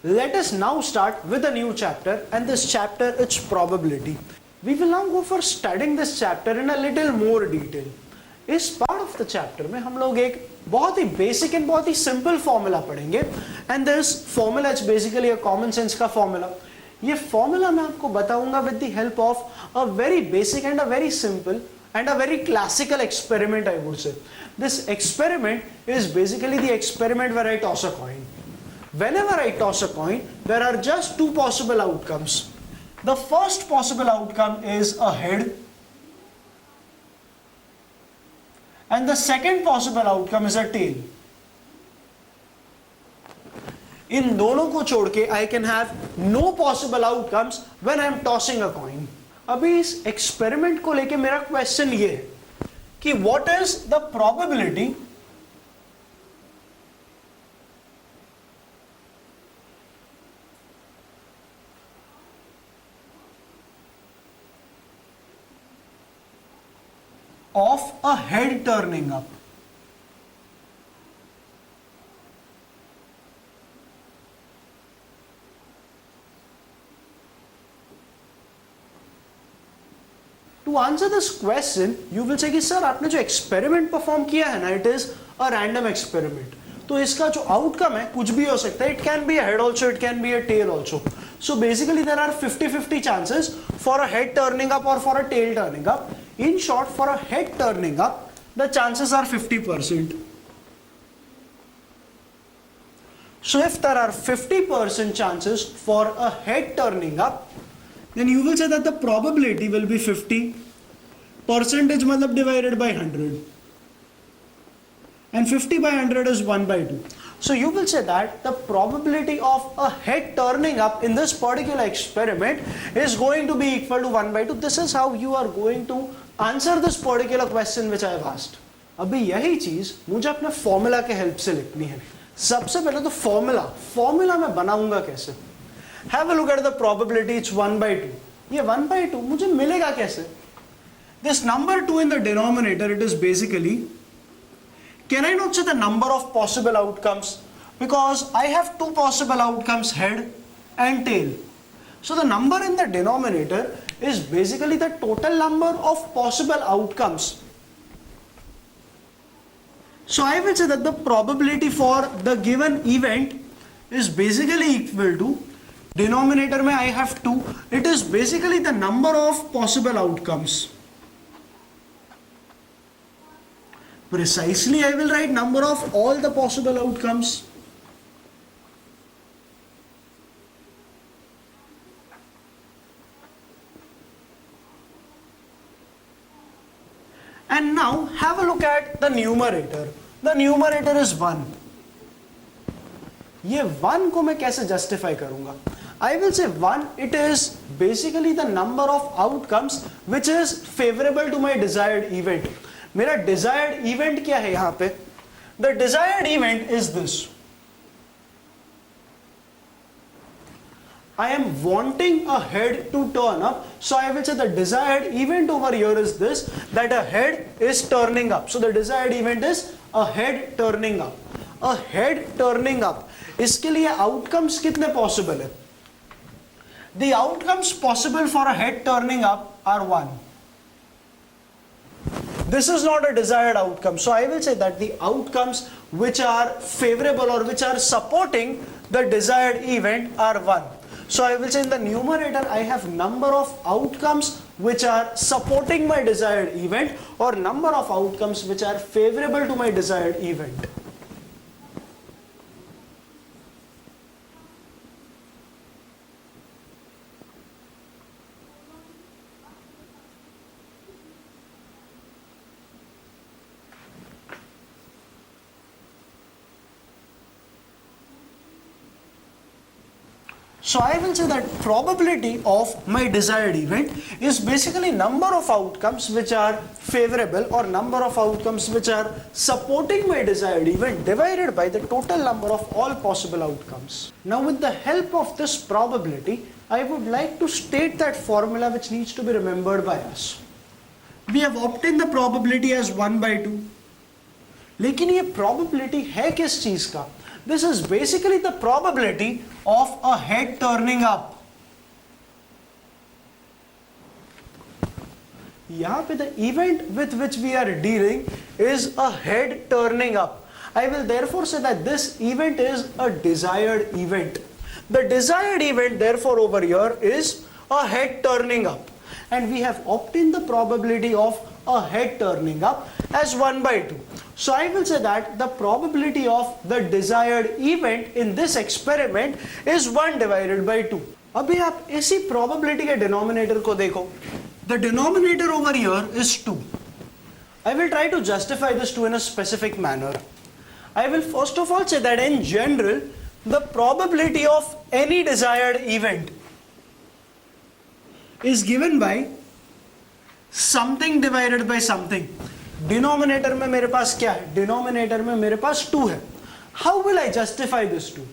Let us now start with a new chapter, and this chapter is probability. We will now go for studying this chapter in a little more detail. इस part of the chapter में हम लोग एक बहुत ही basic and बहुत ही simple formula पढ़ेंगे, and this formula is basically a common sense का formula. ये फॉर्मूला मैं आपको बताऊंगा with the help of a very basic and a very simple and a very classical experiment, I would say. This experiment is basically the experiment where I toss a coin. Whenever I toss a coin, there are just two possible outcomes. The first possible outcome is a head, and the second possible outcome is a tail. इन दोनों को छोड़ के I can have no possible outcomes when I am tossing a coin. अभी इस experiment को लेके मेरा question ये है कि what is the probability of a head turning up. To answer this question, you will say कि सर आपने जो एक्सपेरिमेंट परफॉर्म किया है ना, it is a random experiment, तो इसका जो आउटकम है कुछ भी हो सकता है. It can be a head also, it can be a tail also. So basically there are 50-50 chances for a head turning up और for a tail turning up. In short, for a head turning up the chances are 50%. So if there are 50% chances for a head turning up, then you will say that the probability will be 50. Percentage मतलब divided by 100. And 50 by 100 is 1 by 2. So you will say that the probability of a head turning up in this particular experiment is going to be equal to 1 by 2. This is how you are going to answer this particular question which I have asked. अभी यही चीज मुझे अपने formula के help से लिखनी है. सबसे पहले तो फॉर्मूला मैं बनाऊंगा कैसे. Have a look at the probability, it's 1 by 2. ये 1 by 2 मुझे मिलेगा कैसे? This number 2 in the denominator, it is basically, can I not say the number of possible outcomes? Because I have two possible outcomes, head and tail. So the number in the denominator is basically the total number of possible outcomes. So I will say that the probability for the given event is basically equal to, denominator में I have 2, it is basically the number of possible outcomes. Precisely I will write number of all the possible outcomes. And now have a look at the numerator. The numerator is 1. ये 1 को मैं कैसे justify करूंगा? I will say 1, it is basically the number of outcomes which is favorable to my desired event. मेरा desired event क्या है यहाँ पे? The desired event is this. I am wanting a head to turn up, so I will say the desired event over here is this, that a head is turning up. So the desired event is a head turning up. A head turning up. इसके लिए outcomes कितने possible है? The outcomes possible for a head turning up are 1. This is not a desired outcome. So I will say that the outcomes which are favorable or which are supporting the desired event are 1. So I will say in the numerator I have number of outcomes which are supporting my desired event or number of outcomes which are favorable to my desired event. So I will say that probability of my desired event is basically number of outcomes which are favorable or number of outcomes which are supporting my desired event divided by the total number of all possible outcomes. Now with the help of this probability, I would like to state that formula which needs to be remembered by us. We have obtained the probability as 1 by 2. लेकिन ये probability है किस चीज का? This is basically the probability of a head turning up. यहाँ पे the event with which we are dealing is a head turning up. I will therefore say that this event is a desired event. The desired event therefore over here is a head turning up, and we have obtained the probability of a head turning up as 1 by 2. So I will say that the probability of the desired event in this experiment is 1 divided by 2. अभी आप इसी probability के denominator को देखो. The denominator over here is 2. I will try to justify this 2 in a specific manner. I will first of all say that in general, the probability of any desired event is given by something divided by something. Denominator में मेरे पास क्या है? Denominator में मेरे पास 2 है. How will I justify this 2?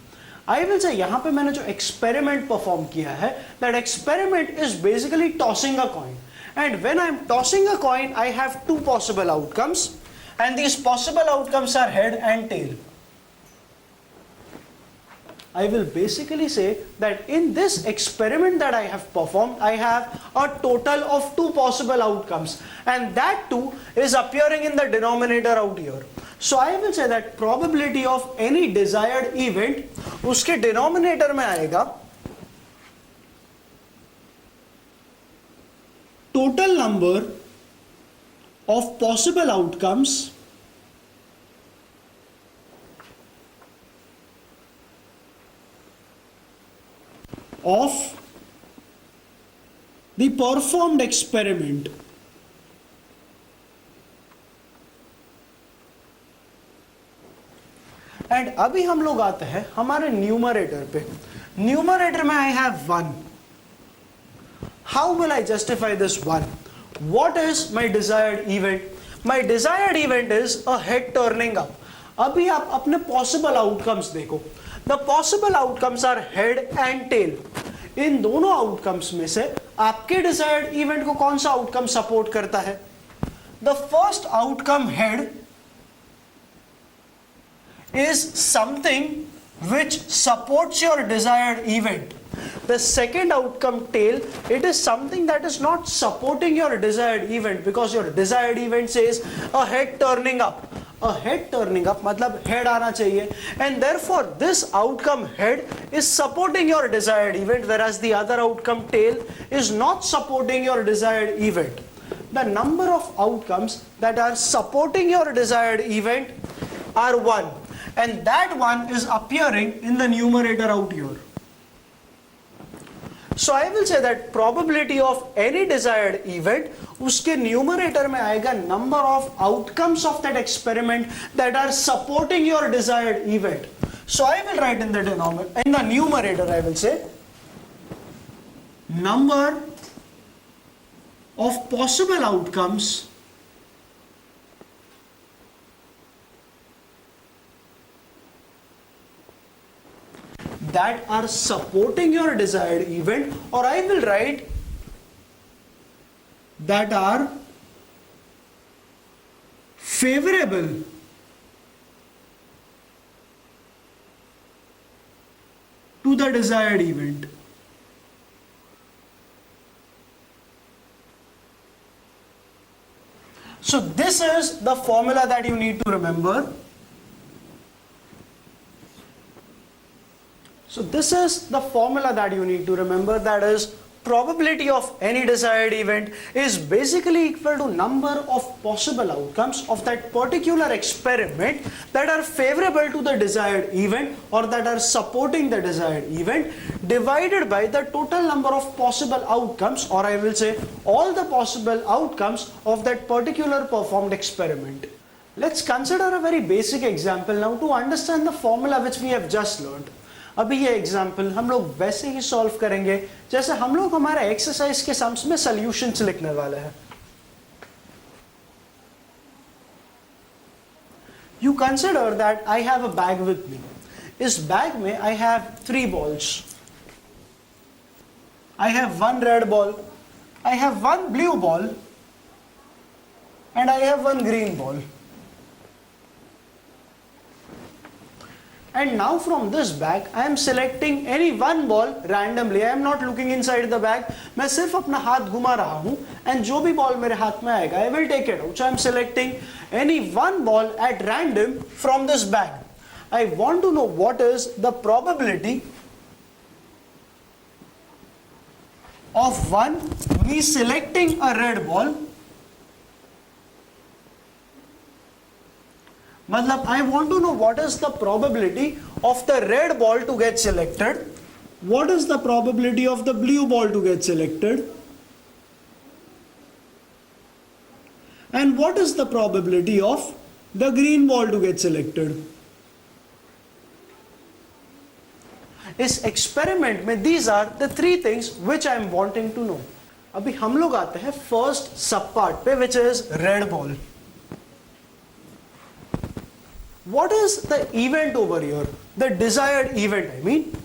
I will say यहाँ पे मैंने जो experiment perform किया है, that experiment is basically tossing a coin. And when I am tossing a coin, I have 2 possible outcomes, and these possible outcomes are head and tail. I will basically say that in this experiment that I have performed, I have a total of 2 possible outcomes, and that 2 is appearing in the denominator out here. So I will say that probability of any desired event उसके denominator में आएगा total number of possible outcomes of the performed experiment. And अभी हम लोग आते हैं हमारे numerator पे. न्यूमरेटर में I have 1. How will I justify this 1? What is my desired event? My desired event is a head turning up. अभी आप अपने पॉसिबल आउटकम्स देखो. The possible outcomes are head and tail. इन दोनों outcomes में से आपके डिजायर्ड इवेंट को कौन सा आउटकम सपोर्ट करता है? The first outcome head is something which supports your desired event. The second outcome tail, it is something that is not supporting your desired event, because your desired event says a head turning up. A head turning up मतलब head आना चाहिए, and therefore this outcome head is supporting your desired event, whereas the other outcome tail is not supporting your desired event. The number of outcomes that are supporting your desired event are 1. And that one is appearing in the numerator out here. So I will say that probability of any desired event, उसके numerator में आएगा number of outcomes of that experiment that are supporting your desired event. So I will write in the denominator, in the numerator I will say number of possible outcomes that are supporting your desired event, or I will write that are favorable to the desired event. So this is the formula that you need to remember. So this is the formula that you need to remember, that is probability of any desired event is basically equal to number of possible outcomes of that particular experiment that are favorable to the desired event or that are supporting the desired event divided by the total number of possible outcomes, or I will say all the possible outcomes of that particular performed experiment. Let's consider a very basic example now to understand the formula which we have just learned. अभी ये example हम लोग वैसे ही solve करेंगे जैसे हम लोग हमारे एक्सरसाइज के सम्स में सॉल्यूशंस लिखने वाले हैं. You consider that I have a bag with me. इस बैग में I have 3 balls. I have 1 red ball, I have 1 blue ball, and I have 1 green ball. And now from this bag, I am selecting any one ball randomly. I am not looking inside the bag. मैं सिर्फ अपना हाथ घुमा रहा हूँ and जो भी ball मेरे हाथ में आएगा, I will take it out. So I am selecting any one ball at random from this bag. I want to know what is the probability of me selecting a red ball. मतलब I want to know what is the probability of the red ball to get selected, what is the probability of the blue ball to get selected, and what is the probability of the green ball to get selected. इस experiment में these are the three things which I am wanting to know. अभी हम लोग आते हैं first सब part पे which is red ball. What is the event over here? The desired event, I mean.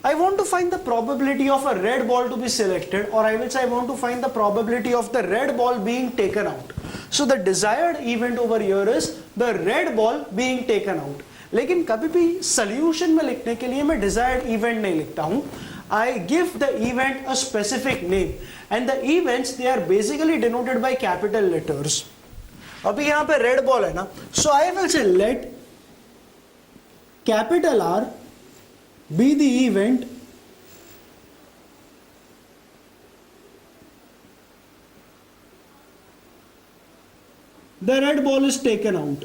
I want to find the probability of a red ball to be selected, or I will say I want to find the probability of the red ball being taken out. So the desired event over here is the red ball being taken out. लेकिन कभी भी solution में लिखने के लिए मैं desired event नहीं लिखता हूँ. I give the event a specific name, and the events they are basically denoted by capital letters. अभी यहाँ पे रेड बॉल है ना, so I will say let capital R be the event the red ball is taken out.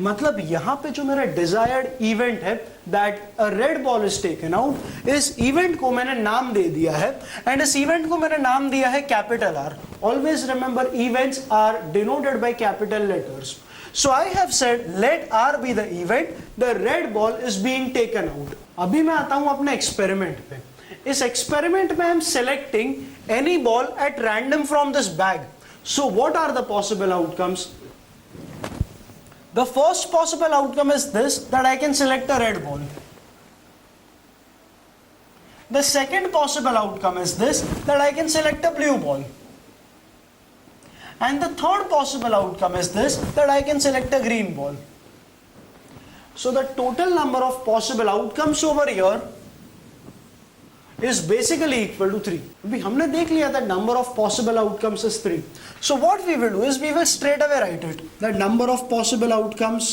मतलब यहां पे जो मेरा डिजायर्ड इवेंट है that a red ball is taken out, इस इवेंट को मैंने नाम दे दिया है एंड इस इवेंट को मैंने नाम दिया है capital R. Always remember events are denoted by capital letters. So I have said let R be the event the red ball is being taken out. अभी मैं आता हूं अपने एक्सपेरिमेंट पे. इस एक्सपेरिमेंट में I am selecting any ball at random from this bag. So what are the possible outcomes? The first possible outcome is this, that I can select a red ball. The second possible outcome is this, that I can select a blue ball. And the third possible outcome is this, that I can select a green ball. So the total number of possible outcomes over here is basically equal to 3. अभी हमने देख लिया that number of possible outcomes is 3. So what we will do is we will straight away write it. The number of possible outcomes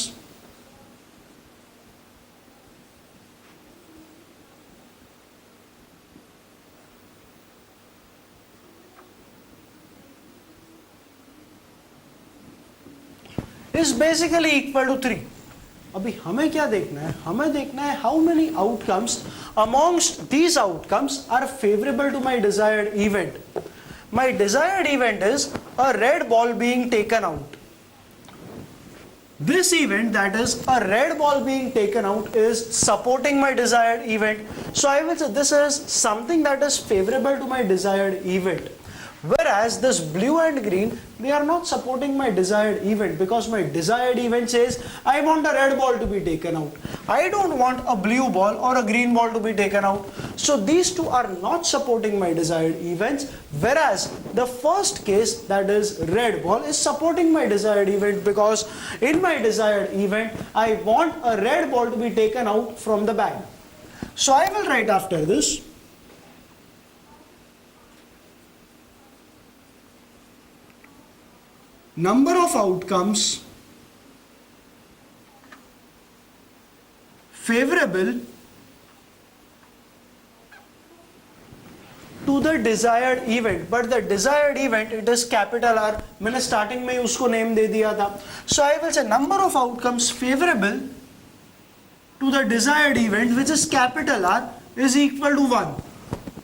is basically equal to 3. अभी हमें क्या देखना है? हमें देखना है how many outcomes amongst these outcomes are favorable to my desired event. My desired event is a red ball being taken out. This event, that is a red ball being taken out, is supporting my desired event. So I will say this is something that is favorable to my desired event. Whereas this blue and green, they are not supporting my desired event, because my desired event says I want a red ball to be taken out. I don't want a blue ball or a green ball to be taken out. So these two are not supporting my desired events, whereas the first case, that is red ball, is supporting my desired event, because in my desired event I want a red ball to be taken out from the bag. So I will write after this, number of outcomes favorable to the desired event, but the desired event, it is capital R. मैंने starting में ही उसको name दे दिया था. So I will say number of outcomes favorable to the desired event, which is capital R, is equal to 1.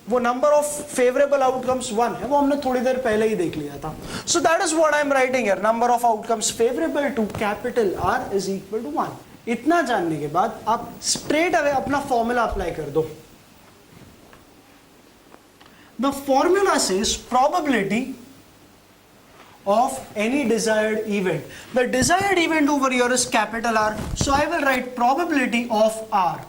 वो number of favourable outcomes 1 है, वो हमने थोड़ी देर पहले ही देख लिया था. So that is what I am writing here. Number of outcomes favourable to capital R is equal to 1. इतना जानने के बाद आप स्ट्रेट अवे अपना फॉर्मूला अप्लाई कर दो. The formula says probability of any desired event. The desired event over here is capital R, so I will write probability of R.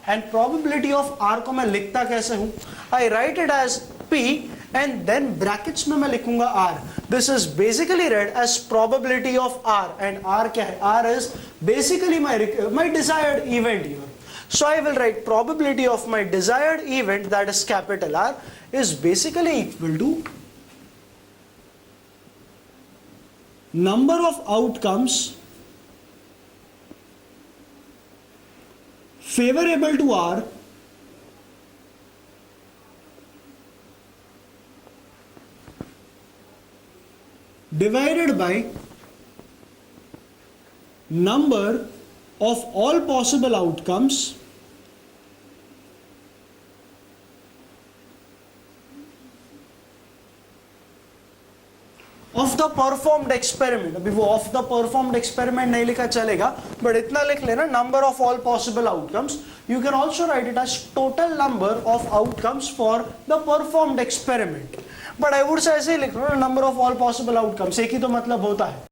And probability of R को मैं लिखता कैसे हूँ? I write it as P and then brackets में मैं लिखूंगा r. This is basically read as probability of r, and r क्या है? r इज बेसिकली my desired event here. So I will write probability of my desired event, that is capital R, is basically equal to number of outcomes favorable to R divided by number of all possible outcomes of the performed experiment. अभी वो of the performed experiment नहीं लिखा चलेगा, but इतना लिख लेना, number of all possible outcomes. You can also write it as total number of outcomes for the performed experiment. But I would say ऐसे ही लिख लो ना, number of all possible outcomes, एक ही तो मतलब होता है.